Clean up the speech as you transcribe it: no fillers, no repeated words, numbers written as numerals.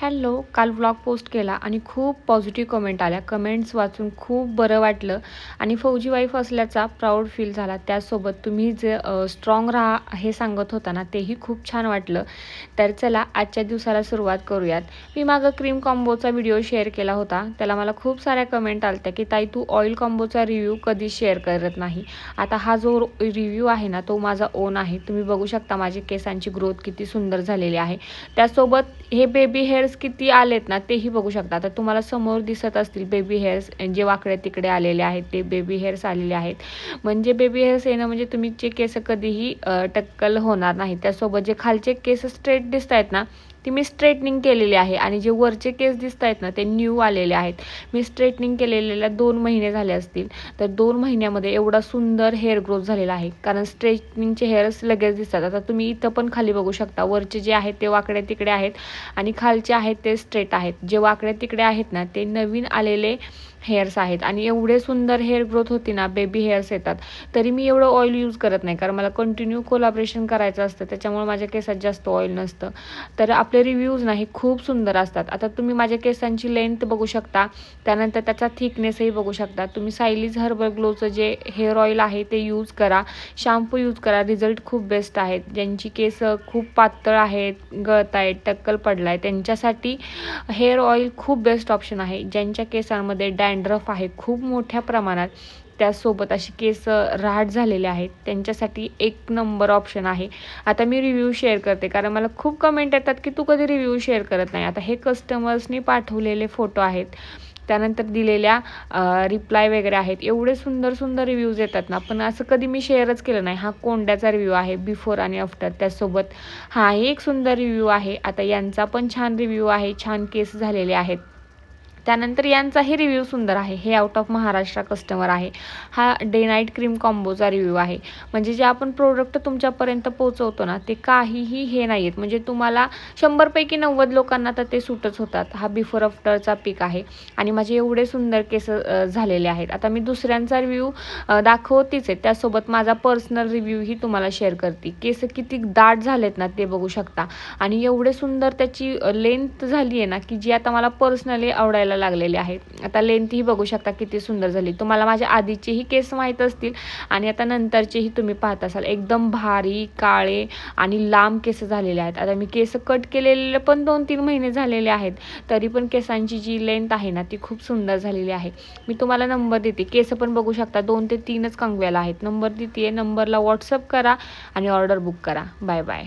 Hello, काल vlog post केला आणि खूप पॉझिटिव्ह कमेंट आल्या. कमेंट्स वाचून खूप बरं वाटलं आणि फौजी वाईफ असल्याचा प्राऊड फील झाला. त्यासोबत तुम्ही जे स्ट्रॉंग राहा हे सांगत होता ना, तेही खूप छान वाटलं. तर चला आजच्या दिवसाला सुरुवात करूयात. मी मागं क्रीम कॉम्बोचा व्हिडिओ शेअर केला होता. त्याला मला खूप साऱ्या कमेंट आल्या की ताई तू ऑइल कॉम्बोचा रिव्ह्यू कधी शेअर करत नाही. आता हा जो रिव्ह्यू आहे ना, तो माझा ओन आहे. तुम्ही बघू शकता माझी केसांची ग्रोथ किती सुंदर झालेली आहे. त्यासोबत हे बेबी हेअर्स किती आलेत ना तेही बघू शकता. आता तुम्हाला समोर दिसत असतील बेबी हेअर्स जे वाकडे तिकडे आलेले आहेत, ते बेबी हेअर्स आलेले आहेत. म्हणजे बेबी हेअर्स येणं म्हणजे तुमचे केस कधीही टक्कल होणार नाही. त्यासोबत जे खालचे केस स्ट्रेट दिसत आहेत ना, ती मी स्ट्रेटनिंग केलेली आहे आणि जे वरचे केस दिसत आहेत ना ते न्यू आलेले आहेत. मी स्ट्रेटनिंग केलेल्या 2 महिने झाले असतील. तर 2 महिन्यामध्ये एवढा सुंदर हेअर ग्रोथ झालेला आहे. कारण स्ट्रेटनिंगचे हेअर्स लगेच दिसतात. आता तुम्ही इथं पण खाली बघू शकता. वरचे जे आहेत ते वाकडे तिकडे आहेत आणि खालचे आहेत ते स्ट्रेट आहेत. जे वाकडे तिकडे आहेत ना ते नवीन आलेले हेअर्स आहेत आणि एवढे सुंदर हेअर ग्रोथ होती ना, बेबी हेअर्स येतात. तरी मी एवढं ऑइल यूज करत नाही कारण मला कंटिन्यू कोलॅबरेशन करायचं असतं. त्याच्यामुळे माझ्या केसात जास्त ऑइल नसतं. तर आपले रिव्ह्यूज नाही खूप सुंदर असतात. आता तुम्ही माझ्या केसांची लेंथ बघू शकता, त्यानंतर त्याचा थिकनेसही बघू शकता. तुम्ही सायलीज हर्बल ग्लोचं जे हेअर ऑइल आहे ते यूज करा, शॅम्पू यूज करा. रिझल्ट खूप बेस्ट आहेत. ज्यांची केस खूप पातळ आहेत, गळत आहेत, टक्कल पडला आहे, त्यांच्यासाठी हेअर ऑइल खूप बेस्ट ऑप्शन आहे. ज्यांच्या केसांमध्ये डॅन्ड्रफ आहे खूप मोठ्या प्रमाणात, त्यासोबत अशी केस राहट झालेले आहेत, त्यांच्यासाठी एक नंबर ऑप्शन आहे. आता मी रिव्ह्यू शेअर करते कारण मला खूप कमेंट येतात की तू कधी रिव्ह्यू शेअर करत नाही. आता हे कस्टमर्सनी पाठवलेले फोटो आहेत, त्यानंतर दिलेल्या रिप्लाय वगैरे आहेत. एवढे सुंदर सुंदर रिव्ह्यूज येतात ना, पण असं कधी मी शेअरच केलं नाही. हा कोंड्याचा रिव्ह्यू आहे बिफोर आणि आफ्टर. त्यासोबत हा एक सुंदर रिव्ह्यू आहे. आता यांचा पण छान रिव्ह्यू आहे, छान केस झालेले आहेत. त्यानंतर यांचाही रिव्ह्यू सुंदर आहे. हे आउट ऑफ महाराष्ट्र कस्टमर आहे. हा डे नाईट क्रीम कॉम्बोचा रिव्ह्यू आहे. म्हणजे जे आपण प्रोडक्ट तुमच्यापर्यंत पोहोचवतो ना, ते काहीही हे नाही आहेत. म्हणजे तुम्हाला 100 पैकी 90 लोकांना तर ते सूटच होतात. हा बिफोर आफ्टरचा पिक आहे आणि माझे एवढे सुंदर केस झालेले आहेत. आता मी दुसऱ्यांचा रिव्ह्यू दाखवतेच आहे, त्यासोबत माझा पर्सनल रिव्ह्यूही तुम्हाला शेअर करते. केस किती दाट झालेत ना ते बघू शकता आणि एवढे सुंदर त्याची लेंथ झाली आहे ना, की जी आता मला पर्सनली आवडायला लागलेले आहेत. आता लेंथही बघू शकता किती सुंदर झाली. तुम्हाला माझ्या आधीचेही केस माहीत असतील आणि आता नंतरचेही तुम्ही पाहत असाल. एकदम भारी काळे आणि लांब केस झालेले आहेत. आता मी केस कट केलेले पण 2-3 महिने झालेले आहेत, तरी पण केसांची जी लेंथ आहे ना ती खूप सुंदर झालेली आहे. मी तुम्हाला नंबर देते. केस पण बघू शकता 2 ते 3च कंगव्याला आहेत. नंबर देते, नंबरला व्हॉट्सअप करा आणि ऑर्डर बुक करा. Bye bye.